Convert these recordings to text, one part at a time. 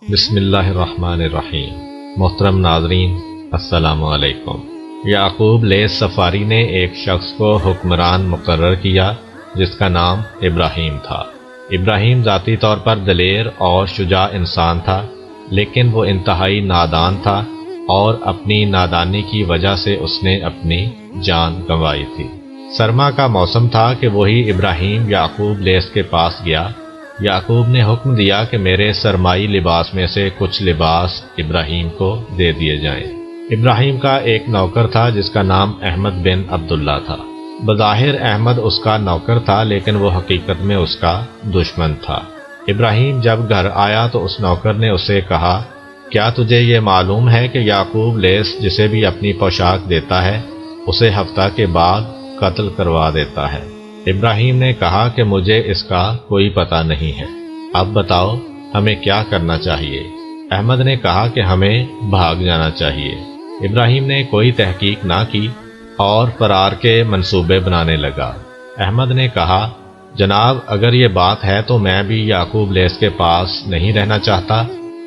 بسم اللہ الرحمن الرحیم۔ محترم ناظرین، السلام علیکم۔ یعقوب لیث صفاری نے ایک شخص کو حکمران مقرر کیا جس کا نام ابراہیم تھا۔ ابراہیم ذاتی طور پر دلیر اور شجاع انسان تھا، لیکن وہ انتہائی نادان تھا اور اپنی نادانی کی وجہ سے اس نے اپنی جان گنوائی تھی۔ سرما کا موسم تھا کہ وہی ابراہیم یعقوب لیث کے پاس گیا۔ یعقوب نے حکم دیا کہ میرے سرمائی لباس میں سے کچھ لباس ابراہیم کو دے دیے جائیں۔ ابراہیم کا ایک نوکر تھا جس کا نام احمد بن عبداللہ تھا۔ بظاہر احمد اس کا نوکر تھا، لیکن وہ حقیقت میں اس کا دشمن تھا۔ ابراہیم جب گھر آیا تو اس نوکر نے اسے کہا، کیا تجھے یہ معلوم ہے کہ یعقوب لیث جسے بھی اپنی پوشاک دیتا ہے اسے ہفتہ کے بعد قتل کروا دیتا ہے؟ ابراہیم نے کہا کہ مجھے اس کا کوئی پتہ نہیں ہے، اب بتاؤ ہمیں کیا کرنا چاہیے؟ احمد نے کہا کہ ہمیں بھاگ جانا چاہیے۔ ابراہیم نے کوئی تحقیق نہ کی اور فرار کے منصوبے بنانے لگا۔ احمد نے کہا، جناب اگر یہ بات ہے تو میں بھی یعقوب لیث کے پاس نہیں رہنا چاہتا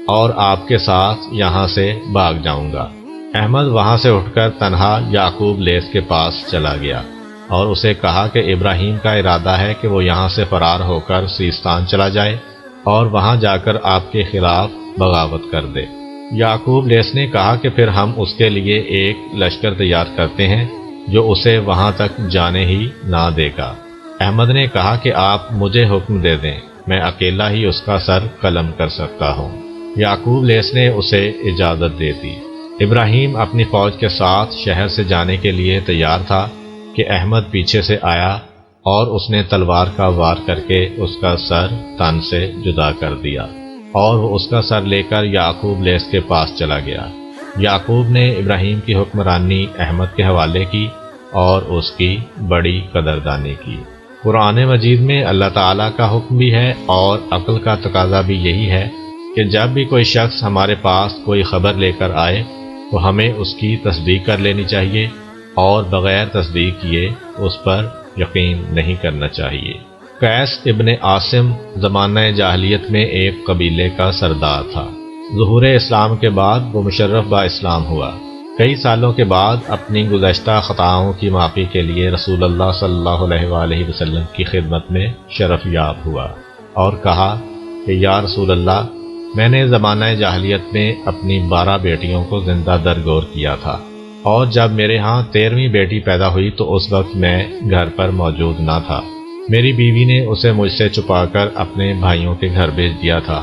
اور آپ کے ساتھ یہاں سے بھاگ جاؤں گا۔ احمد وہاں سے اٹھ کر تنہا یعقوب لیث کے پاس چلا گیا اور اسے کہا کہ ابراہیم کا ارادہ ہے کہ وہ یہاں سے فرار ہو کر سیستان چلا جائے اور وہاں جا کر آپ کے خلاف بغاوت کر دے۔ یعقوب لیث نے کہا کہ پھر ہم اس کے لیے ایک لشکر تیار کرتے ہیں جو اسے وہاں تک جانے ہی نہ دے گا۔ احمد نے کہا کہ آپ مجھے حکم دے دیں، میں اکیلا ہی اس کا سر قلم کر سکتا ہوں۔ یعقوب لیث نے اسے اجازت دے دی۔ ابراہیم اپنی فوج کے ساتھ شہر سے جانے کے لیے تیار تھا کہ احمد پیچھے سے آیا اور اس نے تلوار کا وار کر کے اس کا سر تن سے جدا کر دیا اور وہ اس کا سر لے کر یعقوب لیث کے پاس چلا گیا۔ یعقوب نے ابراہیم کی حکمرانی احمد کے حوالے کی اور اس کی بڑی قدردانی کی۔ قرآن مجید میں اللہ تعالیٰ کا حکم بھی ہے اور عقل کا تقاضا بھی یہی ہے کہ جب بھی کوئی شخص ہمارے پاس کوئی خبر لے کر آئے تو ہمیں اس کی تصدیق کر لینی چاہیے اور بغیر تصدیق کیے اس پر یقین نہیں کرنا چاہیے۔ قیس ابن عاصم زمانہ جاہلیت میں ایک قبیلے کا سردار تھا۔ ظہور اسلام کے بعد وہ مشرف با اسلام ہوا۔ کئی سالوں کے بعد اپنی گزشتہ خطاؤں کی معافی کے لیے رسول اللہ صلی اللہ علیہ وآلہ وسلم کی خدمت میں شرف یاب ہوا اور کہا کہ یا رسول اللہ، میں نے زمانہ جاہلیت میں اپنی 12 بیٹیوں کو زندہ درگور کیا تھا، اور جب میرے ہاں 13ویں بیٹی پیدا ہوئی تو اس وقت میں گھر پر موجود نہ تھا۔ میری بیوی نے اسے مجھ سے چھپا کر اپنے بھائیوں کے گھر بھیج دیا تھا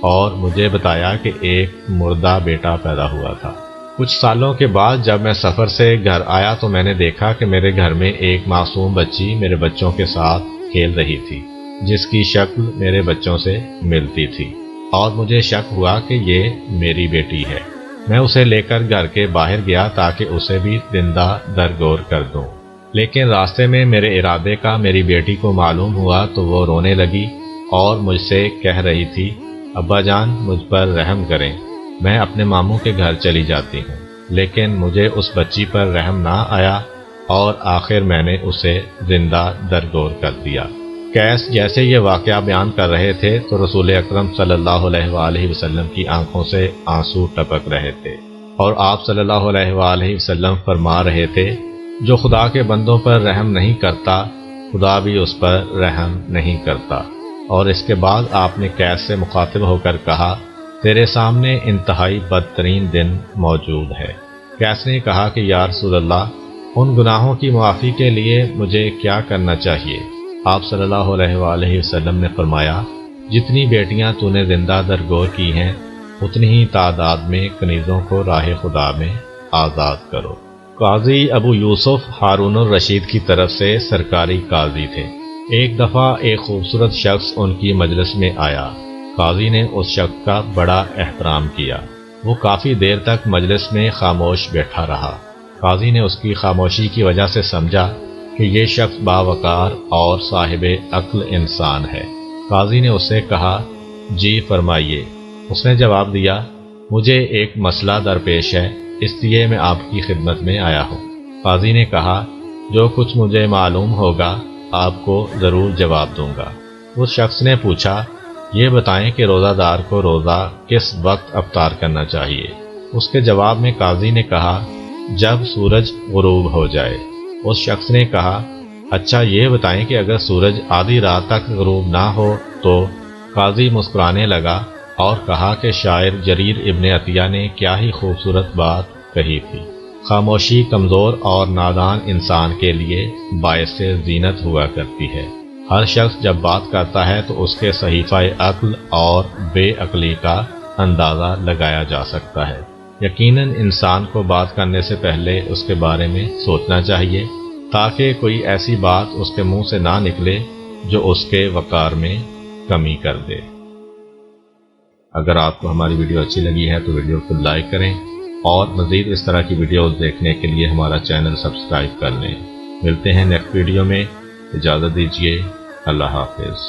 اور مجھے بتایا کہ ایک مردہ بیٹا پیدا ہوا تھا۔ کچھ سالوں کے بعد جب میں سفر سے گھر آیا تو میں نے دیکھا کہ میرے گھر میں ایک معصوم بچی میرے بچوں کے ساتھ کھیل رہی تھی جس کی شکل میرے بچوں سے ملتی تھی، اور مجھے شک ہوا کہ یہ میری بیٹی ہے۔ میں اسے لے کر گھر کے باہر گیا تاکہ اسے بھی زندہ درگور کر دوں، لیکن راستے میں میرے ارادے کا میری بیٹی کو معلوم ہوا تو وہ رونے لگی اور مجھ سے کہہ رہی تھی، ابا جان مجھ پر رحم کریں، میں اپنے ماموں کے گھر چلی جاتی ہوں۔ لیکن مجھے اس بچی پر رحم نہ آیا اور آخر میں نے اسے زندہ درگور کر دیا۔ قیس جیسے یہ واقعہ بیان کر رہے تھے تو رسول اکرم صلی اللہ علیہ وآلہ وسلم کی آنکھوں سے آنسو ٹپک رہے تھے، اور آپ صلی اللہ علیہ وآلہ وسلم فرما رہے تھے، جو خدا کے بندوں پر رحم نہیں کرتا خدا بھی اس پر رحم نہیں کرتا۔ اور اس کے بعد آپ نے قیس سے مخاطب ہو کر کہا، تیرے سامنے انتہائی بدترین دن موجود ہے۔ قیس نے کہا کہ یا رسول اللہ، ان گناہوں کی معافی کے لیے مجھے کیا کرنا چاہیے؟ آپ صلی اللہ علیہ وآلہ وسلم نے فرمایا، جتنی بیٹیاں تو نے زندہ درگور کی ہیں اتنی ہی تعداد میں کنیزوں کو راہ خدا میں آزاد کرو۔ قاضی ابو یوسف ہارون الرشید کی طرف سے سرکاری قاضی تھے۔ ایک دفعہ ایک خوبصورت شخص ان کی مجلس میں آیا۔ قاضی نے اس شخص کا بڑا احترام کیا۔ وہ کافی دیر تک مجلس میں خاموش بیٹھا رہا۔ قاضی نے اس کی خاموشی کی وجہ سے سمجھا کہ یہ شخص باوقار اور صاحب عقل انسان ہے۔ قاضی نے اس سے کہا، جی فرمائیے۔ اس نے جواب دیا، مجھے ایک مسئلہ درپیش ہے، اس لیے میں آپ کی خدمت میں آیا ہوں۔ قاضی نے کہا، جو کچھ مجھے معلوم ہوگا آپ کو ضرور جواب دوں گا۔ اس شخص نے پوچھا، یہ بتائیں کہ روزہ دار کو روزہ کس وقت افطار کرنا چاہیے؟ اس کے جواب میں قاضی نے کہا جب سورج غروب ہو جائے۔ اس شخص نے کہا اچھا یہ بتائیں کہ اگر سورج آدھی رات تک غروب نہ ہو تو؟ قاضی مسکرانے لگا اور کہا کہ شاعر جریر ابن عطیہ نے کیا ہی خوبصورت بات کہی تھی، خاموشی کمزور اور نادان انسان کے لیے باعث زینت ہوا کرتی ہے۔ ہر شخص جب بات کرتا ہے تو اس کے صحیفہ عقل اور بے عقلی کا اندازہ لگایا جا سکتا ہے۔ یقیناً انسان کو بات کرنے سے پہلے اس کے بارے میں سوچنا چاہیے تاکہ کوئی ایسی بات اس کے منہ سے نہ نکلے جو اس کے وقار میں کمی کر دے۔ اگر آپ کو ہماری ویڈیو اچھی لگی ہے تو ویڈیو کو لائک کریں اور مزید اس طرح کی ویڈیوز دیکھنے کے لیے ہمارا چینل سبسکرائب کر لیں۔ ملتے ہیں نیکسٹ ویڈیو میں، اجازت دیجیے، اللہ حافظ۔